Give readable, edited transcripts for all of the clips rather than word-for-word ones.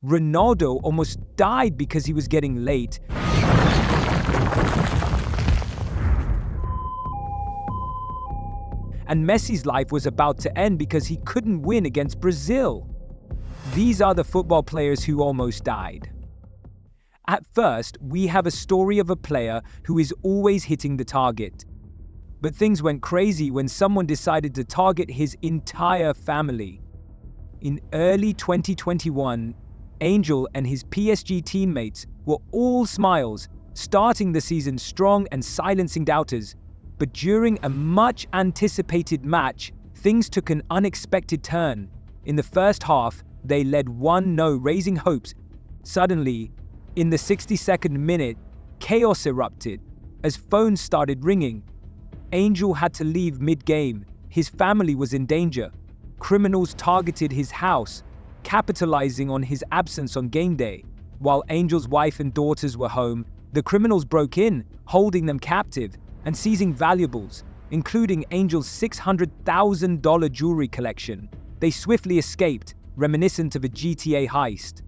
Ronaldo almost died because he was getting late. And Messi's life was about to end because he couldn't win against Brazil. These are the football players who almost died. At first, we have a story of a player who is always hitting the target. But things went crazy when someone decided to target his entire family. In early 2021, Angel and his PSG teammates were all smiles, starting the season strong and silencing doubters. But during a much-anticipated match, things took an unexpected turn. In the first half, they led 1-0, raising hopes. Suddenly, in the 62nd minute, chaos erupted as phones started ringing. Angel had to leave mid-game. His family was in danger. Criminals targeted his house, capitalizing on his absence on game day. While Angel's wife and daughters were home, the criminals broke in, holding them captive and seizing valuables, including Angel's $600,000 jewelry collection. They swiftly escaped, reminiscent of a GTA heist.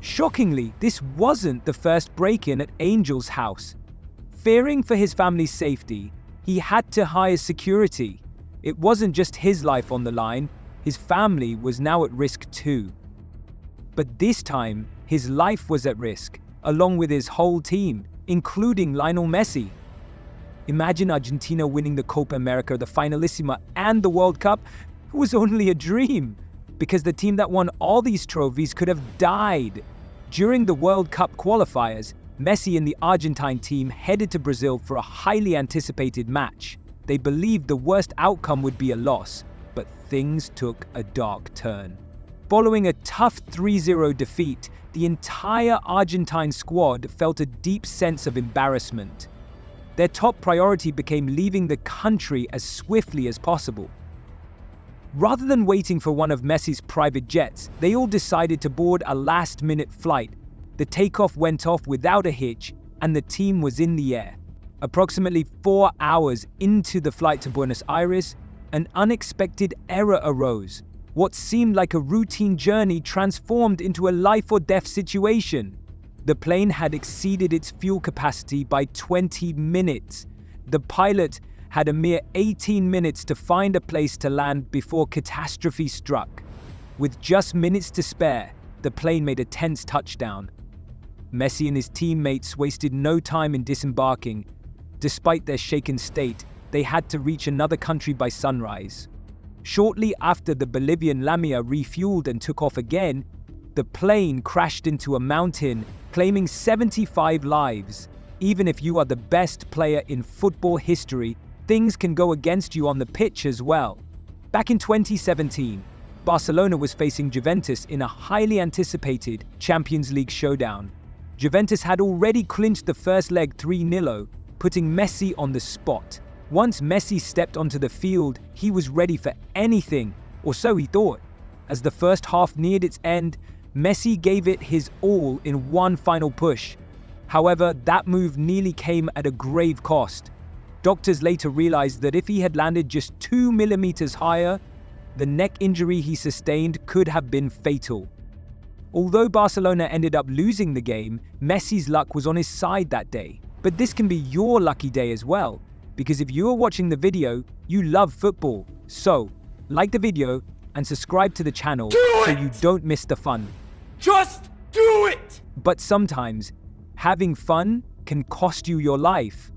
Shockingly, this wasn't the first break-in at Angel's house. Fearing for his family's safety, he had to hire security. It wasn't just his life on the line, his family was now at risk too. But this time, his life was at risk, along with his whole team, including Lionel Messi. Imagine Argentina winning the Copa America, the Finalissima, and the World Cup. It was only a dream, because the team that won all these trophies could have died. During the World Cup qualifiers, Messi and the Argentine team headed to Brazil for a highly anticipated match. They believed the worst outcome would be a loss, but things took a dark turn. Following a tough 3-0 defeat, the entire Argentine squad felt a deep sense of embarrassment. Their top priority became leaving the country as swiftly as possible. Rather than waiting for one of Messi's private jets, they all decided to board a last-minute flight. The takeoff went off without a hitch, and the team was in the air. Approximately 4 hours into the flight to Buenos Aires, an unexpected error arose. What seemed like a routine journey transformed into a life-or-death situation. The plane had exceeded its fuel capacity by 20 minutes. The pilot had a mere 18 minutes to find a place to land before catastrophe struck. With just minutes to spare, the plane made a tense touchdown. Messi and his teammates wasted no time in disembarking. Despite their shaken state, they had to reach another country by sunrise. Shortly after the Bolivian Lamia refueled and took off again, the plane crashed into a mountain, claiming 75 lives. Even if you are the best player in football history, things can go against you on the pitch as well. Back in 2017, Barcelona was facing Juventus in a highly anticipated Champions League showdown. Juventus had already clinched the first leg 3-0, putting Messi on the spot. Once Messi stepped onto the field, he was ready for anything, or so he thought. As the first half neared its end, Messi gave it his all in one final push. However, that move nearly came at a grave cost. Doctors later realized that if he had landed just 2 millimeters higher, the neck injury he sustained could have been fatal. Although Barcelona ended up losing the game, Messi's luck was on his side that day. But this can be your lucky day as well, because if you are watching the video, you love football. So, like the video and subscribe to the channel so you don't miss the fun. Just do it! But sometimes, having fun can cost you your life.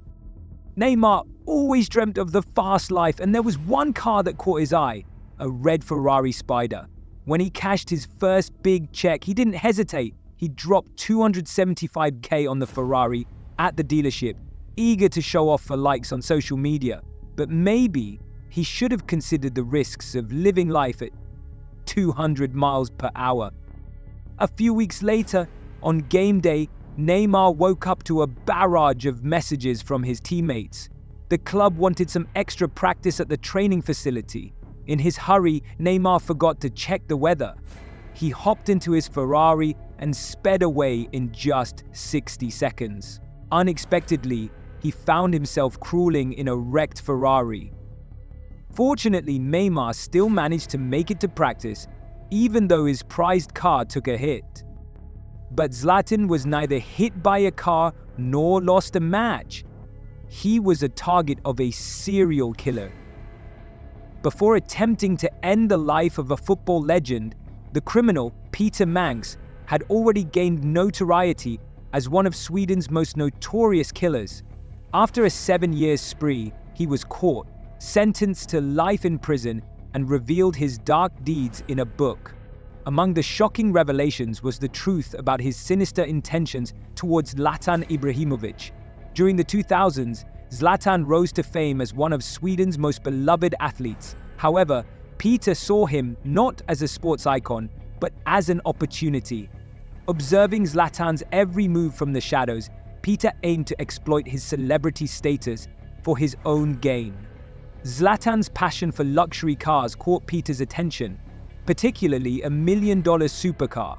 Neymar always dreamt of the fast life, and there was one car that caught his eye, a red Ferrari Spider. When he cashed his first big check, he didn't hesitate. He dropped $275K on the Ferrari at the dealership, eager to show off for likes on social media. But maybe he should have considered the risks of living life at 200 miles per hour. A few weeks later, on game day, Neymar woke up to a barrage of messages from his teammates. The club wanted some extra practice at the training facility. In his hurry, Neymar forgot to check the weather. He hopped into his Ferrari and sped away in just 60 seconds. Unexpectedly, he found himself crawling in a wrecked Ferrari. Fortunately, Neymar still managed to make it to practice, even though his prized car took a hit. But Zlatan was neither hit by a car nor lost a match. He was a target of a serial killer. Before attempting to end the life of a football legend, the criminal, Peter Mangs, had already gained notoriety as one of Sweden's most notorious killers. After a 7-year spree, he was caught, sentenced to life in prison, and revealed his dark deeds in a book. Among the shocking revelations was the truth about his sinister intentions towards Zlatan Ibrahimović. During the 2000s, Zlatan rose to fame as one of Sweden's most beloved athletes. However, Peter saw him not as a sports icon, but as an opportunity. Observing Zlatan's every move from the shadows, Peter aimed to exploit his celebrity status for his own gain. Zlatan's passion for luxury cars caught Peter's attention, particularly a $1 million supercar.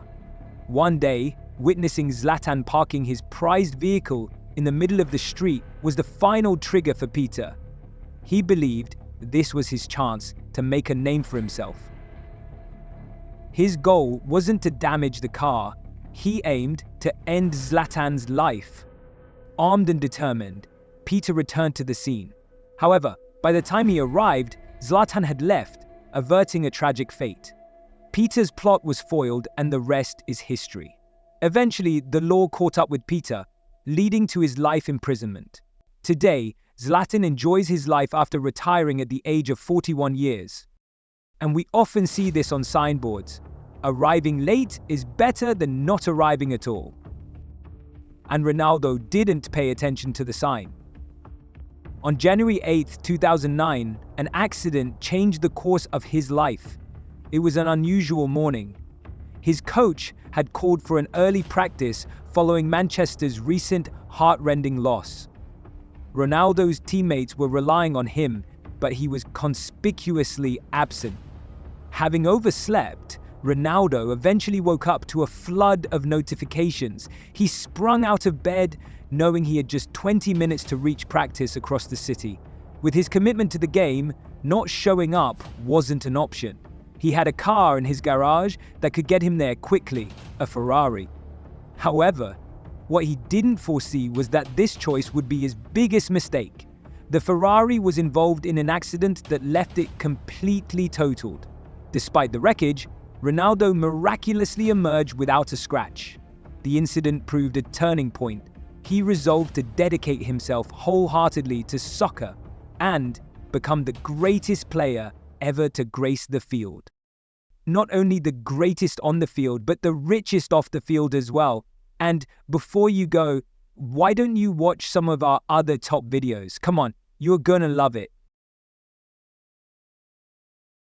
One day, witnessing Zlatan parking his prized vehicle in the middle of the street was the final trigger for Peter. He believed this was his chance to make a name for himself. His goal wasn't to damage the car, he aimed to end Zlatan's life. Armed and determined, Peter returned to the scene. However, by the time he arrived, Zlatan had left, averting a tragic fate. Peter's plot was foiled and the rest is history. Eventually, the law caught up with Peter, leading to his life imprisonment. Today, Zlatan enjoys his life after retiring at the age of 41 years. And we often see this on signboards. Arriving late is better than not arriving at all. And Ronaldo didn't pay attention to the sign. On January 8, 2009, an accident changed the course of his life. It was an unusual morning. His coach had called for an early practice following Manchester's recent heart-rending loss. Ronaldo's teammates were relying on him, but he was conspicuously absent. Having overslept, Ronaldo eventually woke up to a flood of notifications. He sprung out of bed, knowing he had just 20 minutes to reach practice across the city. With his commitment to the game, not showing up wasn't an option. He had a car in his garage that could get him there quickly, a Ferrari. However, what he didn't foresee was that this choice would be his biggest mistake. The Ferrari was involved in an accident that left it completely totaled. Despite the wreckage, Ronaldo miraculously emerged without a scratch. The incident proved a turning point. He resolved to dedicate himself wholeheartedly to soccer and become the greatest player ever to grace the field. Not only the greatest on the field, but the richest off the field as well. And before you go, why don't you watch some of our other top videos? Come on, you're gonna love it.